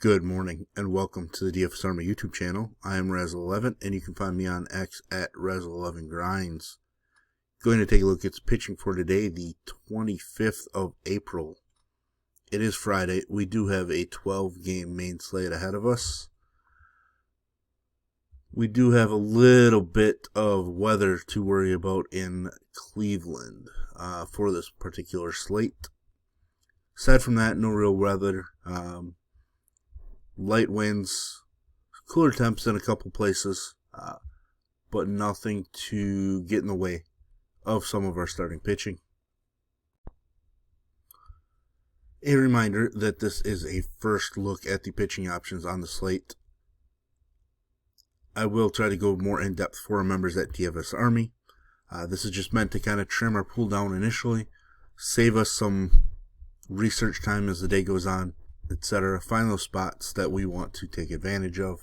Good morning and welcome to the DFS Army YouTube channel. I am Razzle11 and you can find me on X at Razzle11Grinds. Going to take a look at pitching for today, the 25th of April. It is Friday. We do have a 12-game main slate ahead of us. We do have a little bit of weather to worry about in Cleveland for this particular slate. Aside from that, no real weather. Light winds, cooler temps in a couple places, but nothing to get in the way of some of our starting pitching. A reminder that this is a first look at the pitching options on the slate. I will try to go more in depth for our members at DFS Army. This is just meant to kind of trim our pool down initially, save us some research time as the day goes on, etc. Find those spots that we want to take advantage of.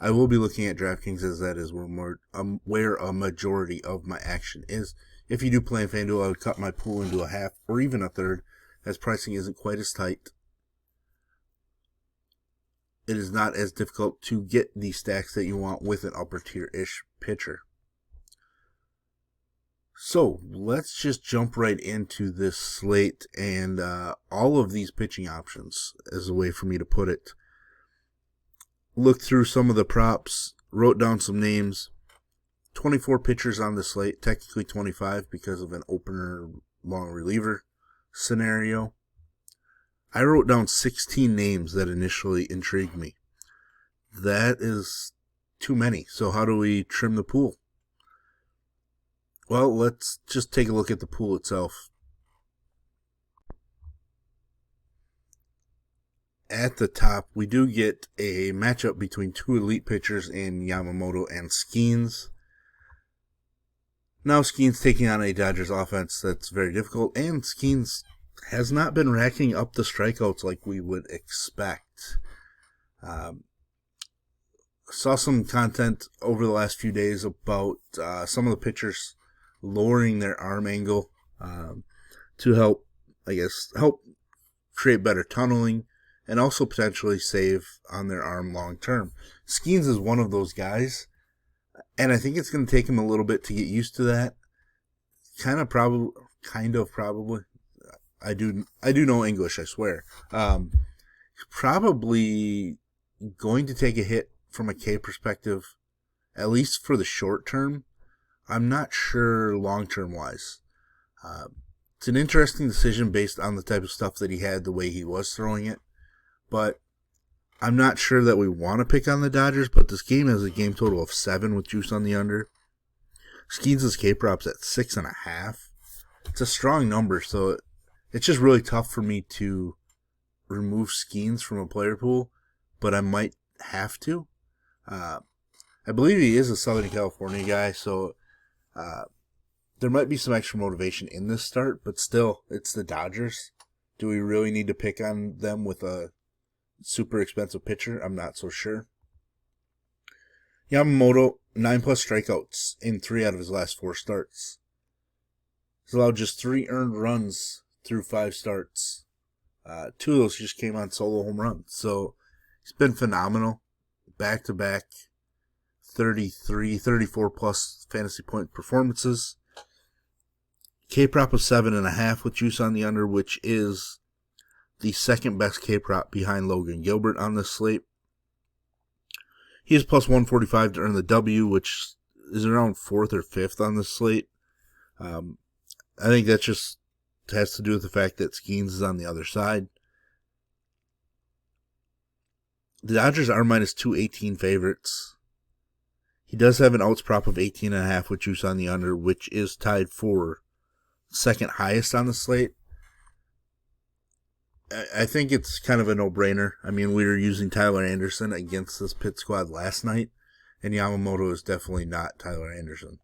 I will be looking at DraftKings as that is where a majority of my action is. If you do play in FanDuel, I would cut my pool into a half or even a third, as pricing isn't quite as tight. It is not as difficult to get the stacks that you want with an upper tier-ish pitcher. So let's just jump right into this slate and all of these pitching options, as a way for me to put it. Looked through some of the props, wrote down some names. 24 pitchers on the slate, technically 25 because of an opener long reliever scenario. I wrote down 16 names that initially intrigued me. That is too many. So how do we trim the pool? Well, let's just take a look at the pool itself. At the top, we do get a matchup between two elite pitchers in Yamamoto and Skins. Now Skins taking on a Dodgers offense that's very difficult, and Skins has not been racking up the strikeouts like we would expect. Saw some content over the last few days about some of the pitchers lowering their arm angle to help create better tunneling and also potentially save on their arm long term. Skins is one of those guys, and I think it's going to take him a little bit to get used to that. Kind of probably. I do know English, I swear. Probably going to take a hit from a K perspective, at least for the short term. I'm not sure long-term wise. It's an interesting decision based on the type of stuff that he had, the way he was throwing it. But I'm not sure that we want to pick on the Dodgers, but this game has a game total of 7 with juice on the under. Skins' K-prop's at 6.5. It's a strong number, so it's just really tough for me to remove Skins from a player pool, but I might have to. I believe he is a Southern California guy, so there might be some extra motivation in this start, but still, it's the Dodgers. Do we really need to pick on them with a super expensive pitcher? I'm not so sure. Yamamoto, 9+ strikeouts in 3 out of his last 4 starts. He's allowed just 3 earned runs through 5 starts. 2 of those just came on solo home runs. So he's been phenomenal. Back-to-back 34+ fantasy point performances. K-prop of 7.5 with juice on the under, which is the second best K-prop behind Logan Gilbert on this slate. He is plus 145 to earn the W, which is around 4th or 5th on this slate. I think that just has to do with the fact that Skins is on the other side. The Dodgers are minus 218 favorites. He does have an outs prop of 18.5 with juice on the under, which is tied for second highest on the slate. I think it's kind of a no-brainer. I mean, we were using Tyler Anderson against this pit squad last night, and Yamamoto is definitely not Tyler Anderson.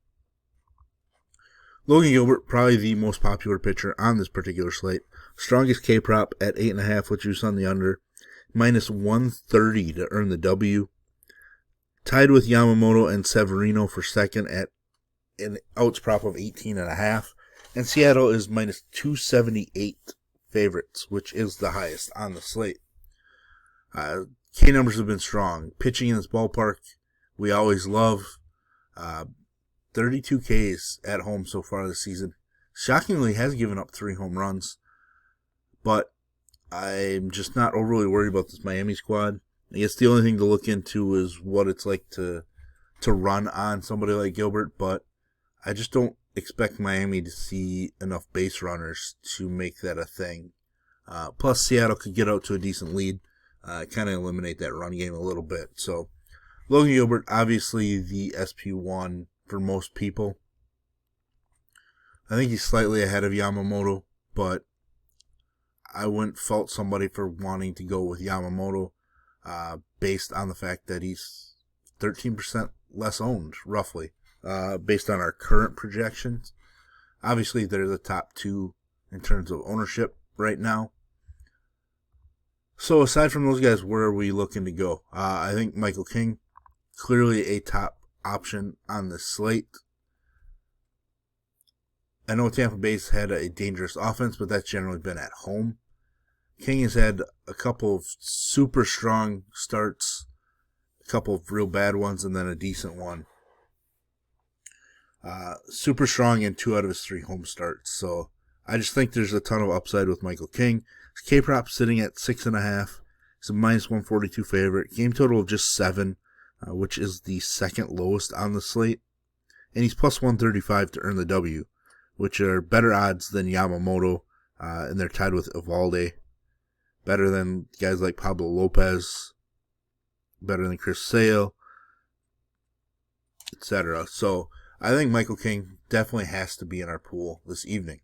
Logan Gilbert, probably the most popular pitcher on this particular slate. Strongest K-prop at 8.5 with juice on the under. Minus 130 to earn the W. Tied with Yamamoto and Severino for second at an outs prop of 18.5. And Seattle is minus 278 favorites, which is the highest on the slate. K numbers have been strong. Pitching in this ballpark, we always love. 32 Ks at home so far this season. Shockingly, has given up 3 home runs, but I'm just not overly worried about this Miami squad. I guess the only thing to look into is what it's like to run on somebody like Gilbert, but I just don't expect Miami to see enough base runners to make that a thing. Plus, Seattle could get out to a decent lead, kind of eliminate that run game a little bit. So, Logan Gilbert, obviously the SP1 for most people. I think he's slightly ahead of Yamamoto, but I wouldn't fault somebody for wanting to go with Yamamoto based on the fact that he's 13% less owned, roughly, based on our current projections. Obviously, they're the top 2 in terms of ownership right now. So aside from those guys, where are we looking to go? I think Michael King, clearly a top option on the slate. I know Tampa Bay's had a dangerous offense, but that's generally been at home. King has had a couple of super strong starts, a couple of real bad ones, and then a decent one. Super strong in 2 out of his 3 home starts. So I just think there's a ton of upside with Michael King. His K-prop sitting at 6.5. He's a minus 142 favorite. Game total of just 7, which is the second lowest on the slate. And he's plus 135 to earn the W, which are better odds than Yamamoto, and they're tied with Evalde. Better than guys like Pablo Lopez, better than Chris Sale, etc. So I think Michael King definitely has to be in our pool this evening.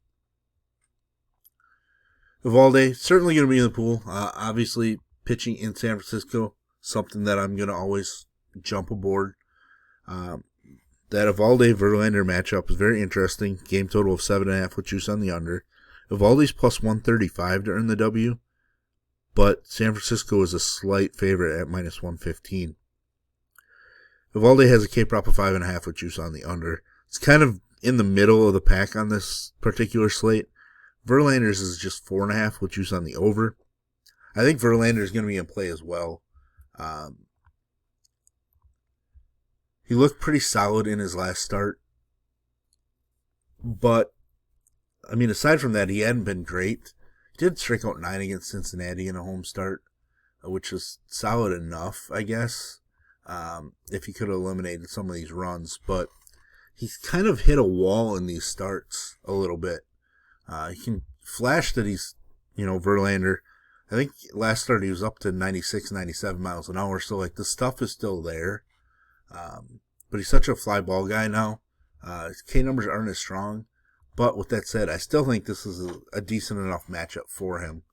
Evalde, certainly going to be in the pool. Obviously, pitching in San Francisco, something that I'm going to always jump aboard. That Evalde-Verlander matchup is very interesting. Game total of 7.5 with juice on the under. Evalde's plus 135 to earn the W, but San Francisco is a slight favorite at minus 115. Evalde has a K-prop of 5.5 with juice on the under. It's kind of in the middle of the pack on this particular slate. Verlander's is just 4.5 with juice on the over. I think Verlander is going to be in play as well. He looked pretty solid in his last start. But, I mean, aside from that, he hadn't been great. He did strike out 9 against Cincinnati in a home start, which was solid enough, I guess, if he could have eliminated some of these runs. But he's kind of hit a wall in these starts a little bit. He can flash that he's, Verlander. I think last start he was up to 96, 97 miles an hour, so, the stuff is still there. But he's such a fly ball guy now. His K numbers aren't as strong. But with that said, I still think this is a decent enough matchup for him.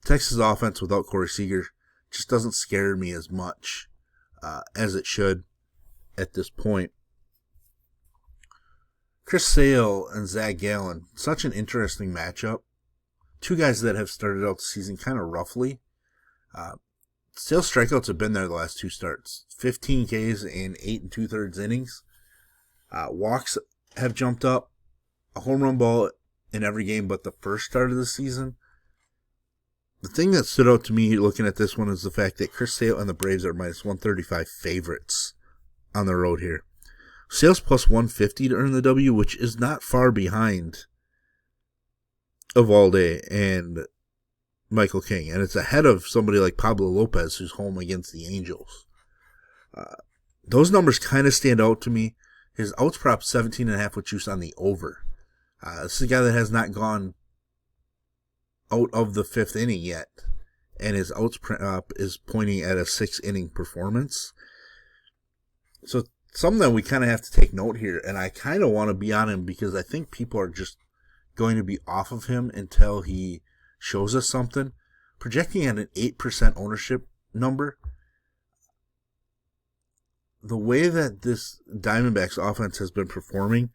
Texas offense without Corey Seager just doesn't scare me as much as it should at this point. Chris Sale and Zach Gallen, such an interesting matchup. 2 guys that have started out the season kind of roughly. Sale's strikeouts have been there the last 2 starts. 15 Ks in 8 2/3 innings. Walks have jumped up. A home run ball in every game but the first start of the season. The thing that stood out to me looking at this one is the fact that Chris Sale and the Braves are minus 135 favorites on the road here. Sale's plus 150 to earn the W, which is not far behind Evalde and Michael King. And it's ahead of somebody like Pablo Lopez, who's home against the Angels. Those numbers kind of stand out to me. His outs prop 17.5 with juice on the over. This is a guy that has not gone out of the 5th inning yet. And his outs prop is pointing at a 6-inning performance. So something that we kind of have to take note here. And I kind of want to be on him because I think people are just going to be off of him until he shows us something. Projecting at an 8% ownership number. The way that this Diamondbacks offense has been performing,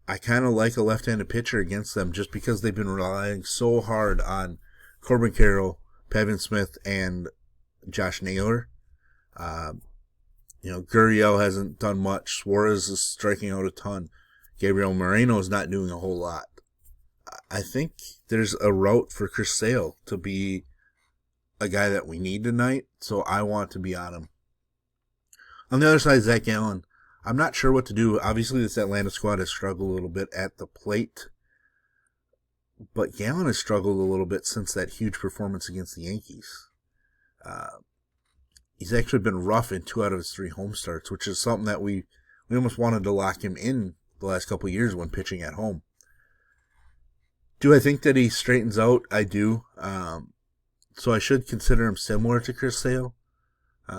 I kind of like a left-handed pitcher against them just because they've been relying so hard on Corbin Carroll, Pavin Smith, and Josh Naylor. Gurriel hasn't done much. Suarez is striking out a ton. Gabriel Moreno is not doing a whole lot. I think there's a route for Chris Sale to be a guy that we need tonight, so I want to be on him. On the other side, Zach Gallen. I'm not sure what to do. Obviously, this Atlanta squad has struggled a little bit at the plate, but Gallen has struggled a little bit since that huge performance against the Yankees. He's actually been rough in 2 out of his 3 home starts, which is something that we almost wanted to lock him in the last couple of years when pitching at home. Do I think that he straightens out? I do. So I should consider him similar to Chris Sale.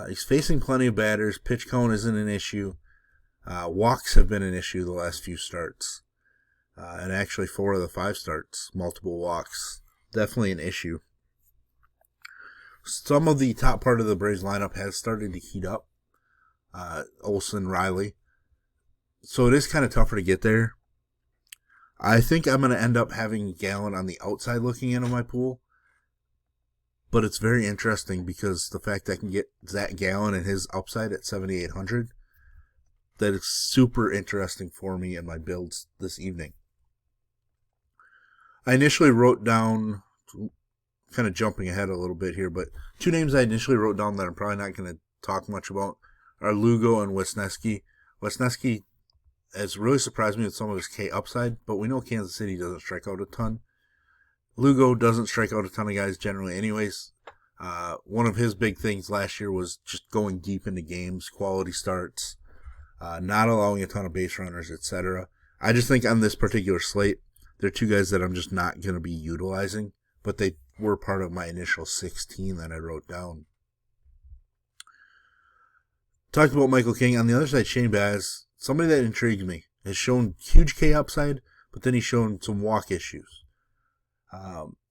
He's facing plenty of batters. Pitch count isn't an issue. Walks have been an issue the last few starts. And actually 4 of the 5 starts, multiple walks. Definitely an issue. Some of the top part of the Braves lineup has started to heat up. Olsen, Riley. So it is kind of tougher to get there. I think I'm going to end up having Gallen on the outside looking into my pool. But it's very interesting because the fact that I can get Zach Gallen and his upside at 7,800, that is super interesting for me in my builds this evening. I initially wrote down, kind of jumping ahead a little bit here, but 2 names I initially wrote down that I'm probably not going to talk much about are Lugo and Wisniewski. Wisniewski has really surprised me with some of his K upside, but we know Kansas City doesn't strike out a ton. Lugo doesn't strike out a ton of guys generally anyways. One of his big things last year was just going deep into games, quality starts, not allowing a ton of base runners, etc. I just think on this particular slate, they're 2 guys that I'm just not going to be utilizing, but they were part of my initial 16 that I wrote down. Talked about Michael King. On the other side, Shane Baz, somebody that intrigues me, has shown huge K upside, but then he's shown some walk issues.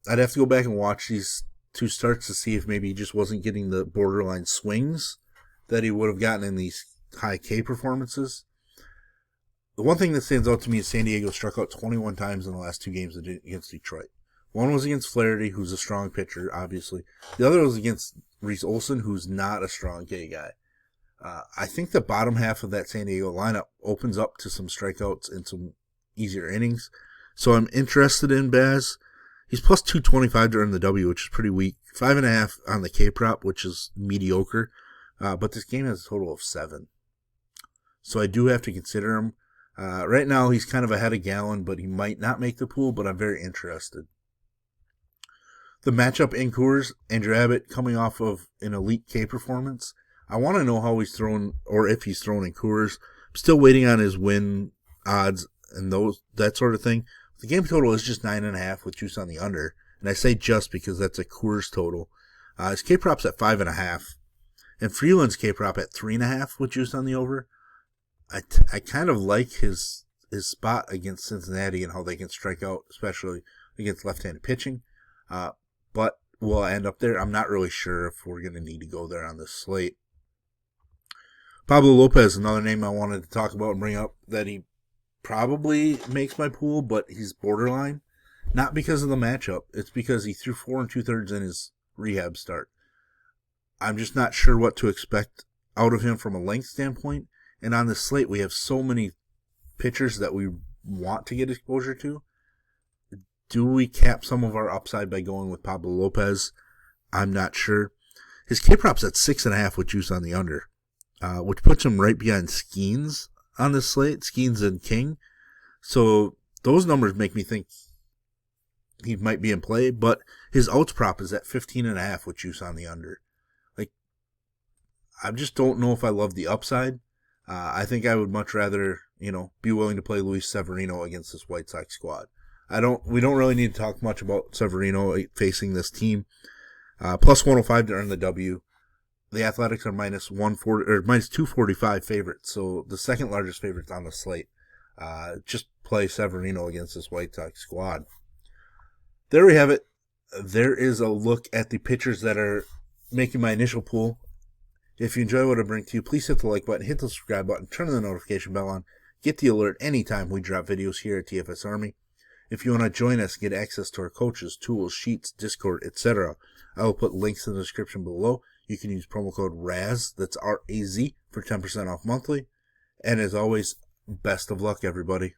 I'd have to go back and watch these 2 starts to see if maybe he just wasn't getting the borderline swings that he would have gotten in these high K performances. The one thing that stands out to me is San Diego struck out 21 times in the last 2 games against Detroit. One was against Flaherty, who's a strong pitcher, obviously. The other was against Reese Olson, who's not a strong K guy. I think the bottom half of that San Diego lineup opens up to some strikeouts and some easier innings. So I'm interested in Baz. He's plus 225 to earn the W, which is pretty weak. 5.5 on the K prop, which is mediocre. But this game has a total of 7. So I do have to consider him. Right now, he's kind of ahead of Gallen, but he might not make the pool, but I'm very interested. The matchup in Coors, Andrew Abbott coming off of an elite K performance. I want to know how he's thrown, or if he's thrown in Coors. I'm still waiting on his win odds and that sort of thing. The game total is just 9.5 with juice on the under. And I say just because that's a Coors total. His K prop's at 5.5. And Freeland's K prop at 3.5 with juice on the over. I kind of like his spot against Cincinnati and how they can strike out, especially against left-handed pitching. But will I end up there? I'm not really sure if we're going to need to go there on this slate. Pablo Lopez, another name I wanted to talk about and bring up, that he probably makes my pool, but he's borderline. Not because of the matchup. It's because he threw 4 2/3 in his rehab start. I'm just not sure what to expect out of him from a length standpoint. And on this slate, we have so many pitchers that we want to get exposure to. Do we cap some of our upside by going with Pablo Lopez? I'm not sure. His K prop's at 6.5 with juice on the under, which puts him right behind Skins on this slate, Skins and King. So those numbers make me think he might be in play, but his outs prop is at 15.5 with juice on the under. Like, I just don't know if I love the upside. I think I would much rather, be willing to play Luis Severino against this White Sox squad. We don't really need to talk much about Severino facing this team. Plus 105 to earn the W. The Athletics are minus 140 or minus 245 favorites, so the second largest favorites on the slate. Just play Severino against this White Sox squad. There we have it. There is a look at the pitchers that are making my initial pool. If you enjoy what I bring to you, please hit the like button, hit the subscribe button, turn the notification bell on, get the alert anytime we drop videos here at TFS Army. If you want to join us, get access to our coaches, tools, sheets, Discord, etc., I will put links in the description below. You can use promo code RAZ, that's R-A-Z, for 10% off monthly. And as always, best of luck, everybody.